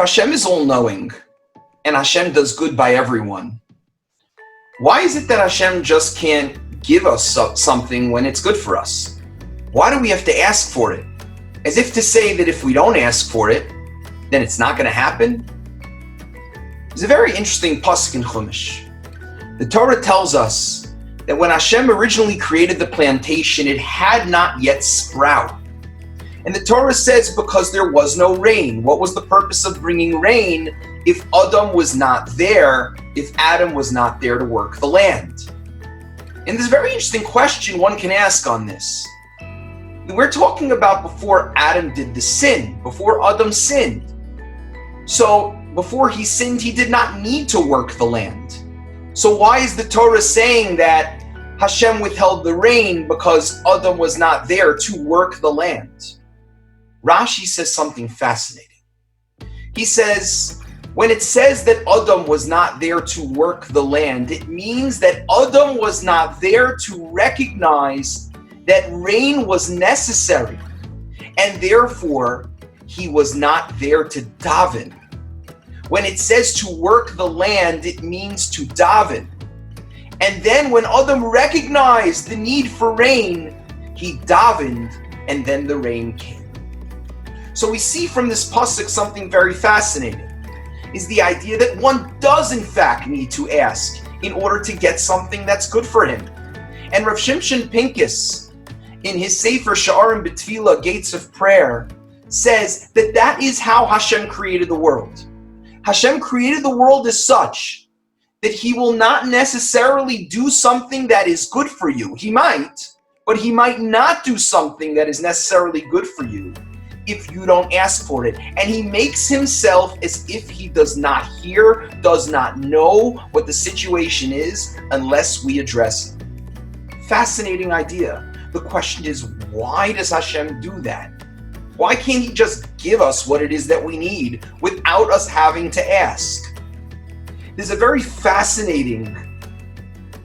Hashem is all-knowing and Hashem does good by everyone, why is it that Hashem just can't give us something when it's good for us? Why do we have to ask for it? As if to say that if we don't ask for it, then it's not going to happen? There's a very interesting pasuk in Chumash. The Torah tells us that when Hashem originally created the plantation, it had not yet sprouted. And the Torah says because there was no rain. What was the purpose of bringing rain if Adam was not there, if Adam was not there to work the land? And there's a very interesting question one can ask on this. We're talking about before Adam did the sin, before Adam sinned. So before he sinned, he did not need to work the land. So why is the Torah saying that Hashem withheld the rain because Adam was not there to work the land? Rashi says something fascinating. He says, when it says that Adam was not there to work the land, it means that Adam was not there to recognize that rain was necessary, and therefore he was not there to daven. When it says to work the land, it means to daven. And then when Adam recognized the need for rain, he davened, and then the rain came. So we see from this pasuk something very fascinating, is the idea that one does in fact need to ask in order to get something that's good for him. And Rav Shimshon Pincus, in his Sefer Sha'arim B'Tefillah, Gates of Prayer, says that that is how Hashem created the world. Hashem created the world as such that he will not necessarily do something that is good for you. He might, but he might not do something that is necessarily good for you if you don't ask for it. And he makes himself as if he does not hear, does not know what the situation is unless we address it. Fascinating idea. The question is, why does Hashem do that? Why can't he just give us what it is that we need without us having to ask? There's a very fascinating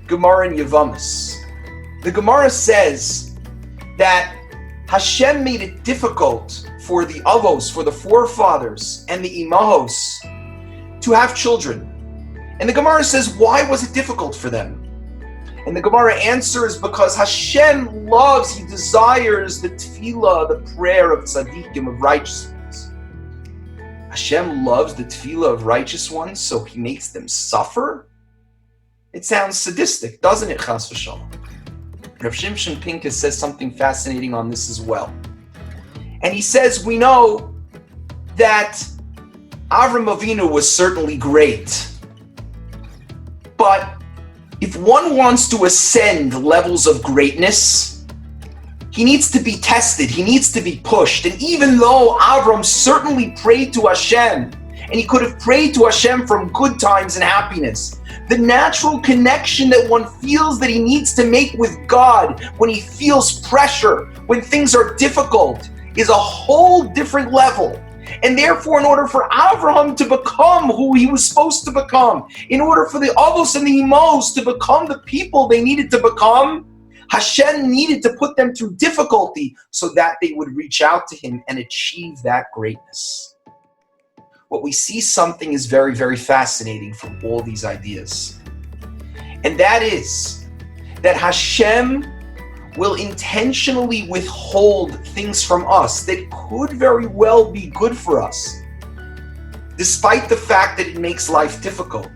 Gemara in Yevamos. The Gemara says that Hashem made it difficult for the avos, for the forefathers and the imahos to have children. And the Gemara says, why was it difficult for them? And the Gemara answers, because Hashem loves, he desires the tefillah, the prayer of tzaddikim, of righteous ones. Hashem loves the tefillah of righteous ones, so he makes them suffer? It sounds sadistic, doesn't it, chas v'shalom? Rav Shimshon Pincus says something fascinating on this as well. And he says, we know that Avram Avinu was certainly great, but if one wants to ascend levels of greatness, he needs to be tested, he needs to be pushed. And even though Avram certainly prayed to Hashem, and he could have prayed to Hashem from good times and happiness, the natural connection that one feels that he needs to make with God when he feels pressure, when things are difficult, is a whole different level. And therefore, in order for Avraham to become who he was supposed to become, in order for the Avos and the Imos to become the people they needed to become, Hashem needed to put them through difficulty so that they would reach out to him and achieve that greatness. What we see something is very, very fascinating from all these ideas. And that is that Hashem will intentionally withhold things from us that could very well be good for us, despite the fact that it makes life difficult,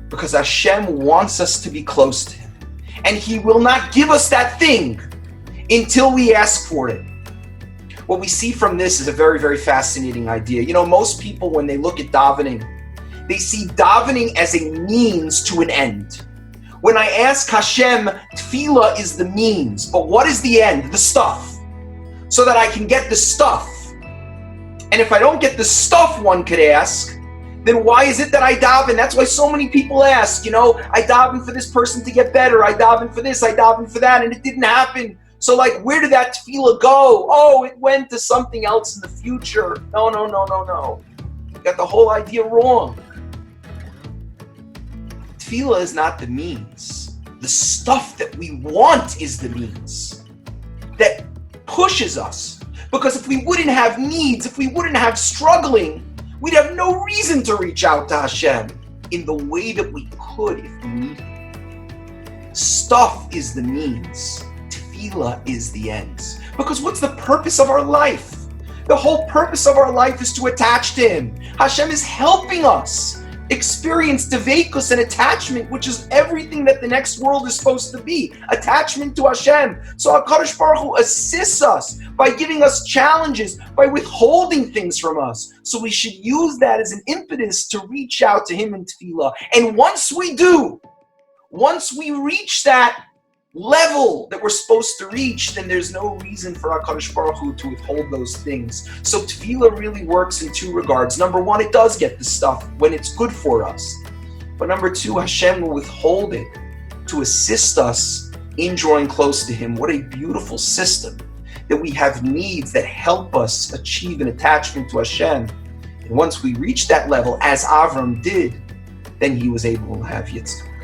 because Hashem wants us to be close to him, and he will not give us that thing until we ask for it. What we see from this is a very, very fascinating idea. You know, most people, when they look at davening, they see davening as a means to an end. When I ask Hashem, tefillah is the means, but what is the end? The stuff. So that I can get the stuff. And if I don't get the stuff, one could ask, then why is it that I daven? That's why so many people ask, you know, I daven for this person to get better, I daven for this, I daven for that, and it didn't happen. So like, where did that tefillah go? Oh, it went to something else in the future. No. You got the whole idea wrong. Tefillah is not the means. The stuff that we want is the means that pushes us. Because if we wouldn't have needs, if we wouldn't have struggling, We'd have no reason to reach out to Hashem in the way that we could if we needed. Stuff is the means. Tefillah is the ends. Because what's the purpose of our life? The whole purpose of our life is to attach to Him. Hashem is helping us experience deveikus and attachment, which is everything that the next world is supposed to be. Attachment to Hashem. So HaKadosh Baruch Hu assists us by giving us challenges, by withholding things from us. So we should use that as an impetus to reach out to Him in Tefillah. And once we do, once we reach that level that we're supposed to reach, then there's no reason for HaKadosh Baruch Hu to withhold those things. So Tefillah really works in two regards. Number one, it does get the stuff when it's good for us. But number two, Hashem will withhold it to assist us in drawing close to Him. What a beautiful system, that we have needs that help us achieve an attachment to Hashem. And once we reach that level, as Avram did, then he was able to have Yitzchak.